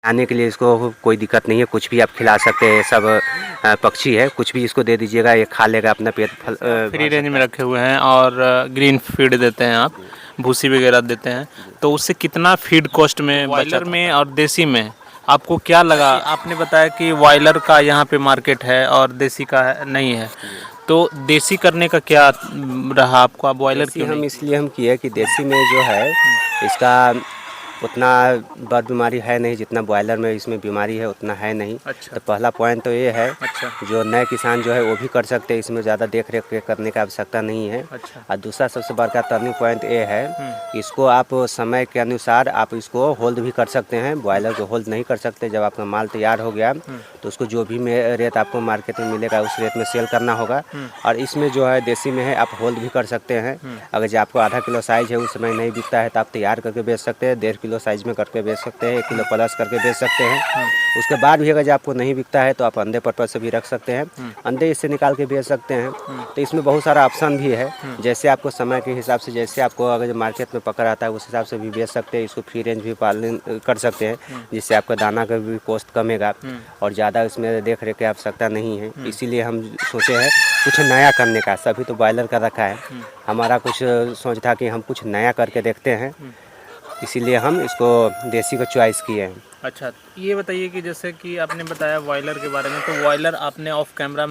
खाने के लिए इसको कोई दिक्कत नहीं है, कुछ भी आप खिला सकते हैं। सब पक्षी है, कुछ भी इसको दे दीजिएगा ये खा लेगा, अपना पेट फ्री रेंज में रखे हुए हैं और ग्रीन फीड देते हैं आप, भूसी वगैरह देते हैं, तो उससे कितना फीड कॉस्ट में बॉयलर में और देसी में आपको क्या लगा? आपने बताया कि बॉयलर का यहाँ पे मार्केट है और देसी का नहीं है, तो देसी करने का क्या रहा आपको? आप बॉयलर देसी क्यों हम नहीं? इसलिए हम किए कि देसी में जो है इसका उतना बद बीमारी है नहीं, जितना बॉयलर में इसमें बीमारी है उतना है नहीं। अच्छा। तो पहला पॉइंट तो ये है, अच्छा। जो नए किसान जो है वो भी कर सकते हैं, इसमें ज़्यादा देख रेख करने का आवश्यकता नहीं है। अच्छा। और दूसरा सबसे बड़का टर्निंग पॉइंट ये है, इसको आप समय के अनुसार आप इसको होल्ड भी कर सकते हैं। बॉयलर को होल्ड नहीं कर सकते, जब आपका माल तैयार हो गया तो उसको जो भी रेट आपको मार्केट में मिलेगा उस रेट में सेल करना होगा। और इसमें जो है देसी में है आप होल्ड भी कर सकते हैं। अगर जो आपको आधा किलो साइज़ है उस समय नहीं बिकता है तो आप तैयार करके बेच सकते हैं, 1.5 किलो साइज़ में करके बेच सकते हैं, 1 किलो प्लस करके बेच सकते हैं। उसके बाद भी अगर जो आपको नहीं बिकता है तो आप अंडे पर्पज से भी रख सकते हैं, अंडे इससे निकाल के बेच सकते हैं। तो इसमें बहुत सारा ऑप्शन भी है, जैसे आपको समय के हिसाब से, जैसे आपको अगर जो मार्केट में पकड़ आता है उस हिसाब से भी बेच सकते हैं। इसको फ्री रेंज भी पालन कर सकते हैं, जिससे आपका दाना का भी कॉस्ट कमेगा और ज़्यादा इसमें देख रेख की आवश्यकता नहीं है। इसीलिए हम सोचे हैं कुछ नया करने का। सभी तो बॉयलर का रखा है, हमारा कुछ सोच था कि हम कुछ नया करके देखते हैं, इसीलिए हम इसको देसी को चॉइस किए हैं। अच्छा, ये बताइए कि जैसे कि आपने बताया बॉयलर के बारे में, तो बॉयलर आपने ऑफ कैमरा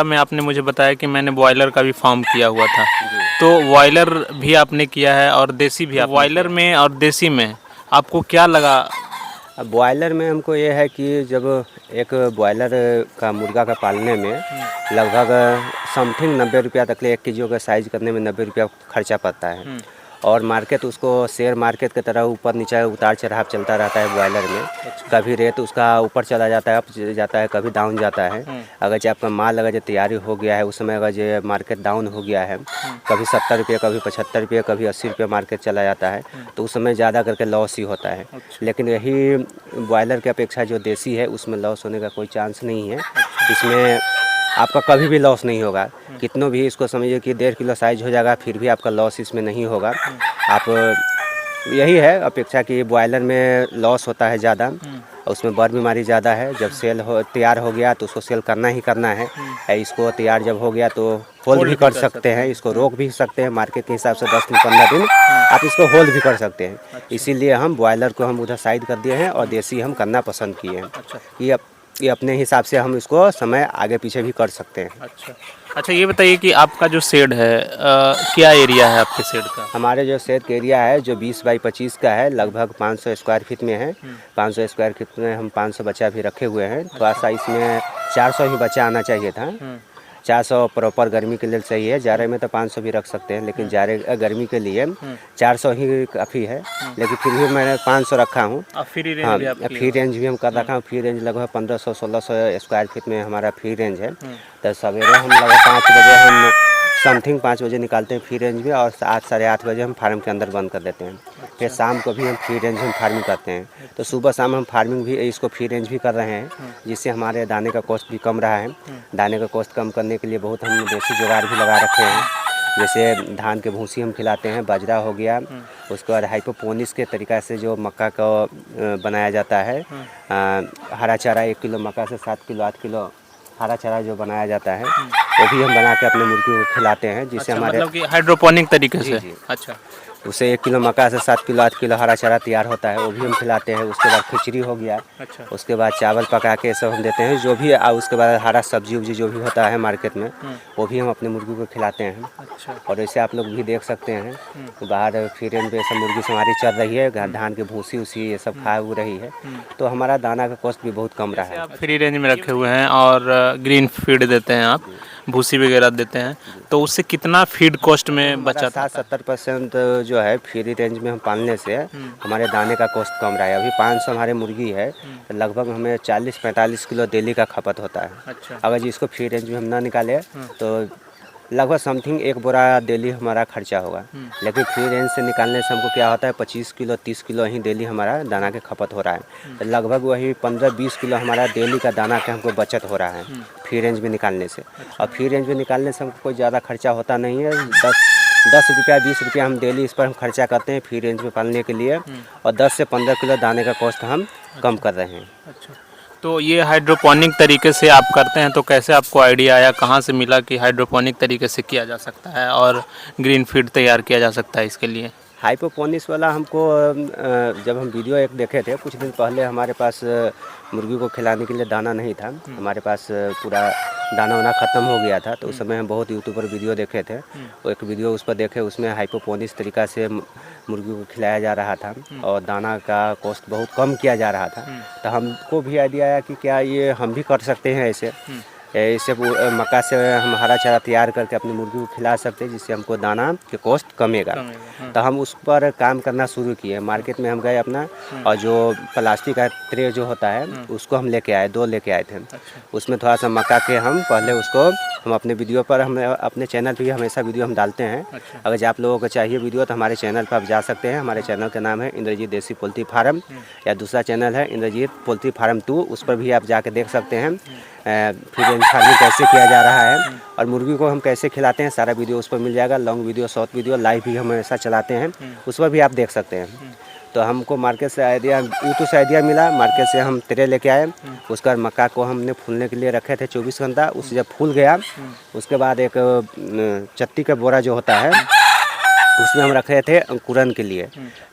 में आपने मुझे बताया कि मैंने बॉयलर का भी फार्म किया हुआ था, तो बॉयलर भी आपने किया है और देसी भी। बॉयलर में और देसी में आपको क्या लगा? अब बॉयलर में हमको ये है कि जब एक बॉयलर का मुर्गा का पालने में लगभग समथिंग 90 रुपया तक 1 केजी का साइज़ करने में 90 रुपया खर्चा पड़ता है। और मार्केट उसको शेयर मार्केट की तरह ऊपर नीचे उतार चढ़ाव चलता रहता है बॉयलर में। कभी रेट उसका ऊपर चला जाता है, अप जाता है, कभी डाउन जाता है। अगर जो आपका माल अगर जो तैयारी हो गया है उस समय अगर जो मार्केट डाउन हो गया है, कभी 70 रुपये, कभी 75 रुपये, कभी 80 रुपये मार्केट चला जाता है, तो उस समय ज़्यादा करके लॉस ही होता है। लेकिन यही बॉयलर की अपेक्षा जो देसी है उसमें लॉस होने का कोई चांस नहीं है। इसमें आपका कभी भी लॉस नहीं होगा, कितनों भी इसको समझिए कि 1.5 किलो साइज़ हो जाएगा फिर भी आपका लॉस इसमें नहीं होगा। आप यही है अपेक्षा कि बॉयलर में लॉस होता है ज़्यादा, उसमें बड़ बीमारी ज़्यादा है। जब सेल हो तैयार हो गया तो उसको सेल करना ही करना है। इसको तैयार जब हो गया तो होल्ड भी कर सकते हैं, इसको रोक भी सकते हैं। मार्केट के हिसाब से 10 दिन 15 दिन आप इसको होल्ड भी कर सकते हैं। इसीलिए हम बॉयलर को हम उधर साइड कर दिए हैं और देसी हम करना पसंद किए हैं। ये अपने हिसाब से हम इसको समय आगे पीछे भी कर सकते हैं। अच्छा। अच्छा, ये बताइए कि आपका जो शेड है क्या एरिया है आपके शेड का? हमारे जो शेड का एरिया है जो 20 बाई 25 का है, लगभग 500 स्क्वायर फीट में है। 500 स्क्वायर फीट में हम 500 बच्चा भी रखे हुए हैं। थोड़ा सा इसमें 400 ही बच्चा आना चाहिए था। 400 प्रॉपर गर्मी के लिए सही है, जाड़े में तो 500 भी रख सकते हैं, लेकिन जाड़े गर्मी के लिए 400 ही काफ़ी है। लेकिन फिर भी मैंने 500 रखा हूँ। फ्री रेंज हाँ, भी आप फ्री रेंज भी हम कर रखा हूँ। फ्री रेंज लगभग 1500-1600 स्क्वायर फीट में हमारा फ्री रेंज है। तो सवेरे हम लगभग 5 बजे हम समथिंग 5 बजे निकालते हैं फ्री रेंज में, और 8 साढ़े 8 बजे हम फार्म के अंदर बंद कर देते हैं। फिर शाम को भी हम फ्री रेंज में फार्मिंग करते हैं। तो सुबह शाम हम फार्मिंग भी इसको फ्री रेंज भी कर रहे हैं, जिससे हमारे दाने का कॉस्ट भी कम रहा है। दाने का कॉस्ट कम करने के लिए बहुत हम देसी जुगाड़ भी लगा रखे हैं। जैसे धान के भूसी हम खिलाते हैं, बाजरा हो गया, उसके बाद हाइपोपोनिक्स के तरीक़ा से जो मक्का का बनाया जाता है, हरा चारा 1 किलो मक्का से 7 किलो 8 किलो हरा चारा जो बनाया जाता है वो भी हम बना के अपने मुर्गी को खिलाते हैं, जिससे अच्छा, हमारे मतलब कि हाइड्रोपोनिक तरीके से। जी। अच्छा। उससे 1 किलो मक्का से 7 किलो 8 किलो हरा चारा तैयार होता है, वो भी हम खिलाते हैं। उसके बाद खिचड़ी हो गया, अच्छा। उसके बाद चावल पका के सब हम देते हैं जो भी। उसके बाद हरा सब्जी उब्जी जो भी होता है मार्केट में वो भी हम अपने मुर्गी को खिलाते हैं। अच्छा। और ऐसे आप लोग भी देख सकते हैं बाहर फ्री रेंज पे सब मुर्गी से हमारी चल रही है, धान की भूसी उसी ये सब खा रही है, तो हमारा दाना का कॉस्ट भी बहुत कम रहा है। आप फ्री रेंज में रखे हुए हैं और ग्रीन फीड देते हैं आप, भूसी वगैरह देते हैं, तो उससे कितना फीड कॉस्ट में बचत? 60-70% जो है फ्री रेंज में हम पालने से हमारे दाने का कॉस्ट कम रहा है। अभी 500 हमारे मुर्गी है तो लगभग हमें 40-45 किलो डेली का खपत होता है। अच्छा। अगर जिसको फ्री रेंज में हम ना निकाले तो लगभग समथिंग 1 बोरा डेली हमारा खर्चा होगा। लेकिन फ्री रेंज से निकालने से हमको क्या होता है 25 किलो 30 किलो ही डेली हमारा दाना के खपत हो रहा है। तो लगभग वही 15-20 किलो हमारा डेली का दाना के हमको बचत हो रहा है फ्री रेंज में निकालने से। और फ्री रेंज में निकालने से हमको कोई ज़्यादा खर्चा होता नहीं है। 10 रुपया 20 रुपया हम डेली इस पर हम खर्चा करते हैं फ्री रेंज में पालने के लिए, और 10 से 15 किलो दाने का कॉस्ट हम कम कर रहे हैं। अच्छा, तो ये हाइड्रोपोनिक तरीके से आप करते हैं, तो कैसे आपको आइडिया आया, कहाँ से मिला कि हाइड्रोपोनिक तरीके से किया जा सकता है और ग्रीन फीड तैयार किया जा सकता है इसके लिए? हाइपोपोनिक्स वाला हमको जब हम वीडियो एक देखे थे कुछ दिन पहले, हमारे पास मुर्गी को खिलाने के लिए दाना नहीं था, हमारे पास पूरा दाना वाना ख़त्म हो गया था। तो उस समय हम बहुत यूट्यूब पर वीडियो देखे थे, वो एक वीडियो उस पर देखे, उसमें हाइपोपोनिक्स तरीका से मुर्गी को खिलाया जा रहा था और दाना का कॉस्ट बहुत कम किया जा रहा था। तो हमको भी आइडिया आया कि क्या ये हम भी कर सकते हैं ऐसे। इससे मक्का से हम हरा चारा तैयार करके अपनी मुर्गी को खिला सकते हैं, जिससे हमको दाना के कॉस्ट कमेगा। तो हम उस पर काम करना शुरू किए। मार्केट में हम गए अपना, और जो प्लास्टिक का ट्रे जो होता है उसको हम लेके आए, 2 लेके आए थे। उसमें थोड़ा सा मक्का के हम पहले उसको हम अपने वीडियो पर, हम अपने चैनल पर भी हमेशा वीडियो हम डालते हैं। अगर आप लोगों को चाहिए वीडियो तो हमारे चैनल पर आप जा सकते हैं। हमारे चैनल का नाम है इंद्रजीत देसी पोल्ट्री फार्म, या दूसरा चैनल है इंद्रजीत पोल्ट्री फार्म 2, उस पर भी आप जाके देख सकते हैं फीड एंड फार्मिंग कैसे किया जा रहा है और मुर्गी को हम कैसे खिलाते हैं, सारा वीडियो उस पर मिल जाएगा। Long video, short video, live भी हम हमेशा चलाते हैं, उस पर भी आप देख सकते हैं। तो हमको मार्केट से आइडिया, यूट्यूब से आइडिया मिला, मार्केट से हम ट्रे लेके आए। उसके बाद मक्का को हमने फूलने के लिए रखे थे 24 घंटा। उससे जब फूल गया उसके बाद एक चट्टी का बोरा जो होता है उसमें हम रख रहे थे अंकुरन के लिए।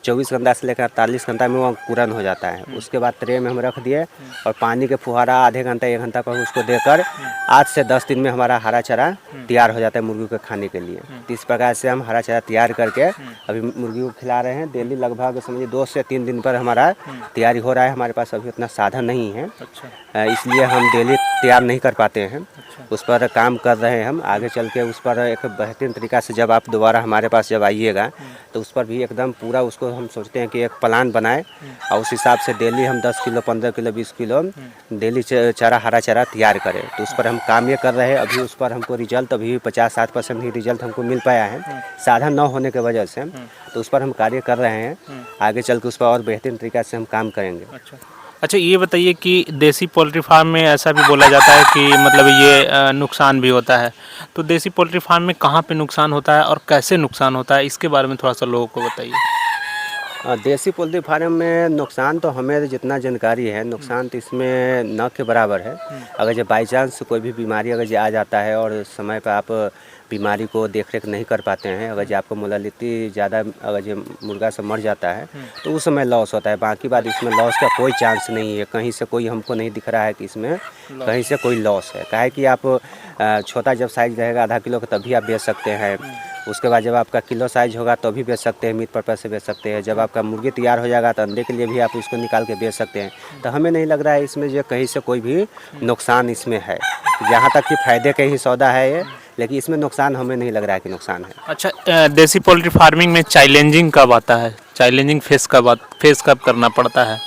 24 घंटा से लेकर 48 घंटा में वो अंकुरन हो जाता है। उसके बाद ट्रे में हम रख दिए और पानी के फुहारा आधे घंटा 1 घंटा पर उसको देकर 8 से 10 दिन में हमारा हरा चारा तैयार हो जाता है मुर्गी को खाने के लिए। तो इस प्रकार से हम हरा चारा तैयार करके अभी मुर्गी को खिला रहे हैं। डेली लगभग समझिए 2 से 3 दिन पर हमारा तैयारी हो रहा है। हमारे पास अभी उतना साधन नहीं है, इसलिए हम डेली तैयार नहीं कर पाते हैं। उस पर काम कर रहे हैं हम। आगे चल के उस पर एक बेहतरीन तरीका से जब आप दोबारा हमारे पास जब आइएगा तो उस पर भी एकदम पूरा उसको हम सोचते हैं कि एक प्लान बनाए और उस हिसाब से डेली हम 10 किलो 15 किलो 20 किलो डेली चारा हरा चारा तैयार करें। तो उस पर हम काम ये कर रहे हैं। अभी उस पर हमको रिजल्ट अभी 50-60% ही रिजल्ट हमको मिल पाया है, साधन न होने की वजह से। तो उस पर हम कार्य कर रहे हैं। आगे चल के उस पर और बेहतरीन तरीका से हम काम करेंगे। अच्छा, ये बताइए कि देसी पोल्ट्री फार्म में ऐसा भी बोला जाता है कि मतलब ये नुकसान भी होता है, तो देसी पोल्ट्री फार्म में कहाँ पे नुकसान होता है और कैसे नुकसान होता है, इसके बारे में थोड़ा सा लोगों को बताइए। देसी पोल्ट्री फार्म में नुकसान तो हमें जितना जानकारी है, नुकसान तो इसमें न के बराबर है। अगर जब बाई चांस कोई भी बीमारी अगर जो आ जाता है और समय पर आप बीमारी को देख रेख नहीं कर पाते हैं, अगर जो आपको मोलालिटी ज़्यादा अगर जो मुर्गा से मर जाता है तो उस समय लॉस होता है। बाकी बात इसमें लॉस का कोई चांस नहीं है, कहीं से कोई हमको नहीं दिख रहा है कि इसमें कहीं से कोई लॉस है। काहे कि आप छोटा जब साइज़ रहेगा आधा किलो का तभी आप बेच सकते हैं। उसके बाद जब आपका किलो साइज होगा तो भी बेच सकते हैं, मीट पर्पज़ से बेच सकते हैं। जब आपका मुर्गी तैयार हो जाएगा तो अंडे के लिए भी आप उसको निकाल के बेच सकते हैं। तो हमें नहीं लग रहा है इसमें जो कहीं से कोई भी नुकसान इसमें है। जहाँ तक कि फ़ायदे का ही सौदा है ये, लेकिन इसमें नुकसान हमें नहीं लग रहा है कि नुकसान है। अच्छा, देसी पोल्ट्री फार्मिंग में चैलेंजिंग कब आता है, चैलेंजिंग फेस कब करना पड़ता है?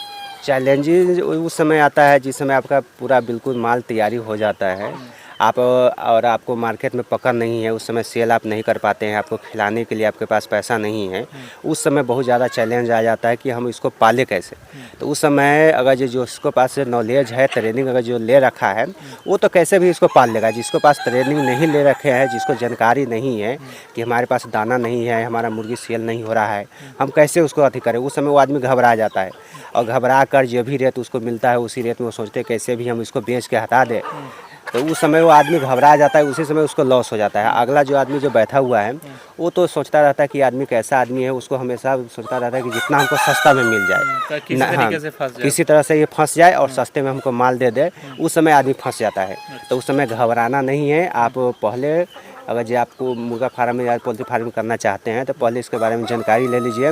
चैलेंजिंग उस समय आता है जिस समय आपका पूरा बिल्कुल माल तैयारी हो जाता है, आप और आपको मार्केट में पकड़ नहीं है, उस समय सेल आप नहीं कर पाते हैं, आपको खिलाने के लिए आपके पास पैसा नहीं है। उस समय बहुत ज़्यादा चैलेंज आ जाता है कि हम इसको पाले कैसे। तो उस समय अगर जो उसके पास नॉलेज है, ट्रेनिंग अगर जो ले रखा है, वो तो कैसे भी इसको पाल लेगा। जिसके पास ट्रेनिंग नहीं ले रखे हैं, जिसको जानकारी नहीं है कि हमारे पास दाना नहीं है, हमारा मुर्गी सेल नहीं हो रहा है, हम कैसे उसको अथी करें। उस समय वो आदमी घबरा जाता है और घबरा कर जो भी रेट उसको मिलता है उसी रेट में वो सोचते हैं कैसे भी हम इसको बेच के हटा दें। तो उस समय वो आदमी घबरा जाता है, उसी समय उसको लॉस हो जाता है। अगला जो आदमी जो बैठा हुआ है वो तो सोचता रहता है कि आदमी कैसा आदमी है, उसको हमेशा सोचता रहता है कि जितना हमको सस्ता में मिल जाए, किसी तरह से ये फंस जाए और सस्ते में हमको माल दे दे। उस समय आदमी फंस जाता है। तो उस समय घबराना नहीं है। आप पहले अगर जो आपको मुर्गा फार्म में या पोल्ट्री फार्म करना चाहते हैं तो पहले इसके बारे में जानकारी ले लीजिए,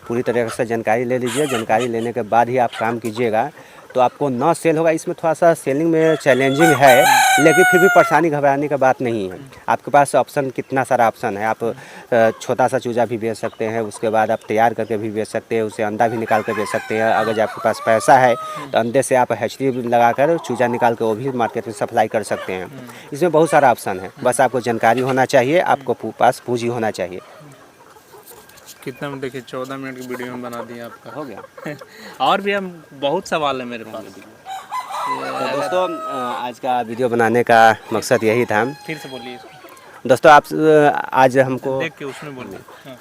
पूरी तरह से जानकारी ले लीजिए। जानकारी लेने के बाद ही आप काम कीजिएगा तो आपको ना सेल होगा। इसमें थोड़ा सा सेलिंग में चैलेंजिंग है, लेकिन फिर भी परेशानी घबराने का बात नहीं है। आपके पास ऑप्शन कितना सारा ऑप्शन है। आप छोटा सा चूजा भी बेच सकते हैं, उसके बाद आप तैयार करके भी बेच सकते हैं, उससे अंडा भी निकाल कर बेच सकते हैं। अगर आपके पास पैसा है तो अंडे से आप हैचरी लगाकर चूजा निकाल कर वो भी मार्केट में सप्लाई कर सकते हैं। इसमें बहुत सारा ऑप्शन है, बस आपको जानकारी होना चाहिए, आपको पास पूंजी होना चाहिए। कितना में देखिए 14 मिनट की वीडियो में बना दिया, आपका हो गया। और भी हम बहुत सवाल है मेरे पास। तो दोस्तों आज का वीडियो बनाने का मकसद यही था। फिर से बोलिए। दोस्तों आप आज हमको देख के उसमें बोलिए। हाँ।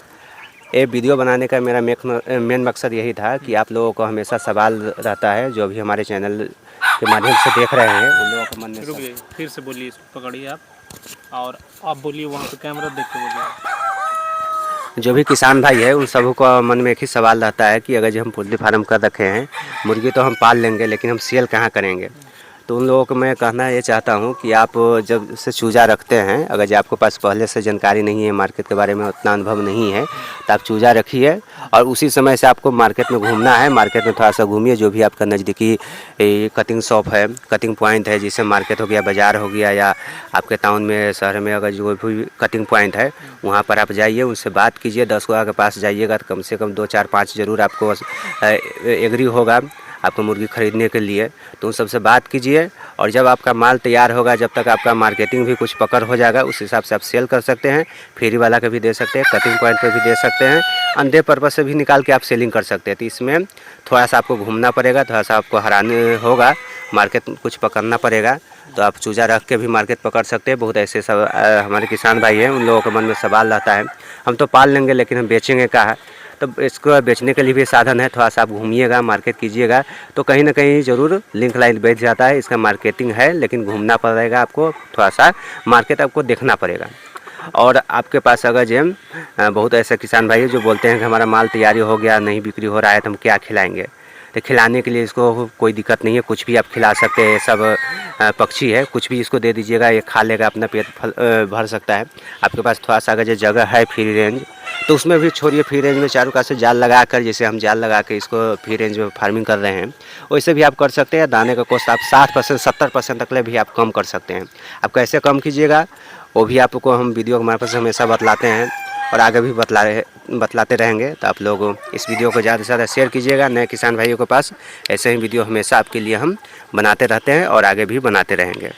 ये वीडियो बनाने का मेरा मेन मकसद यही था कि आप लोगों को हमेशा सवाल रहता है, जो भी हमारे चैनल के माध्यम से देख रहे हैं उन लोगों के मन में रुकिए, फिर से बोलिए, इसको पकड़िए आप, और आप बोलिए वहाँ पे, कैमरा देख के बोलिए। जो भी किसान भाई है उन सबों को मन में एक ही सवाल रहता है कि अगर जो हम पोल्ट्री फार्म कर रखे हैं, मुर्गी तो हम पाल लेंगे लेकिन हम सेल कहाँ करेंगे। तो उन लोगों को मैं कहना ये चाहता हूँ कि आप जब से चूज़ा रखते हैं, अगर जो आपके पास पहले से जानकारी नहीं है, मार्केट के बारे में उतना अनुभव नहीं है, तो आप चूज़ा रखिए और उसी समय से आपको मार्केट में घूमना है। मार्केट में थोड़ा सा घूमिए, जो भी आपका नज़दीकी कटिंग शॉप है, कटिंग पॉइंट है, जैसे मार्केट हो गया, बाज़ार हो गया, या आपके टाउन में शहर में अगर जो भी कटिंग पॉइंट है वहाँ पर आप जाइए, उनसे बात कीजिए। 10 के पास जाइएगा तो कम से कम 2 4 5 ज़रूर आपको एग्री होगा आपको मुर्गी ख़रीदने के लिए। तो उन सबसे बात कीजिए और जब आपका माल तैयार होगा, जब तक आपका मार्केटिंग भी कुछ पकड़ हो जाएगा, उस हिसाब से आप सेल कर सकते हैं। फेरी वाला के भी दे सकते हैं, कटिंग पॉइंट पे भी दे सकते हैं, अंडे पर्पज़ से भी निकाल के आप सेलिंग कर सकते हैं। तो इसमें थोड़ा सा आपको घूमना पड़ेगा, थोड़ा सा आपको हराने होगा, मार्केट कुछ पकड़ना पड़ेगा। तो आप चूज़ा रख के भी मार्केट पकड़ सकते हैं। बहुत ऐसे सब हमारे किसान भाई हैं, उन लोगों के मन में सवाल रहता है, हम तो पाल लेंगे लेकिन हम बेचेंगे कहाँ। तो इसको बेचने के लिए भी साधन है, थोड़ा सा आप घूमिएगा, मार्केट कीजिएगा, तो कहीं ना कहीं ज़रूर लिंक लाइन बैठ जाता है। इसका मार्केटिंग है लेकिन घूमना पड़ेगा आपको, थोड़ा सा मार्केट आपको देखना पड़ेगा। और आपके पास अगर जेम बहुत ऐसे किसान भाई जो बोलते हैं कि हमारा माल तैयारी हो गया, नहीं बिक्री हो रहा है, तो हम क्या खिलाएंगे। तो खिलाने के लिए इसको कोई दिक्कत नहीं है, कुछ भी आप खिला सकते हैं। सब पक्षी है, कुछ भी इसको दे दीजिएगा, ये खा लेगा, अपना पेट भर सकता है। आपके पास थोड़ा सा अगर जो जगह है फ्री रेंज, तो उसमें भी छोड़िए, फ्री रेंज में चारों का से जाल लगा कर, जैसे हम जाल लगा के इसको फ्री रेंज में फार्मिंग कर रहे हैं, वैसे भी आप कर सकते हैं। दाने का कॉस्ट आप 60% 70% तक ले भी आप कम कर सकते हैं। आप कैसे कम कीजिएगा वो भी आपको हम वीडियो के मार्फत से हमेशा बतलाते हैं और आगे भी बतलाते रहेंगे। तो आप लोग इस वीडियो को ज़्यादा से ज़्यादा शेयर कीजिएगा नए किसान भाइयों के पास। ऐसे ही वीडियो हमेशा आपके लिए हम बनाते रहते हैं और आगे भी बनाते रहेंगे।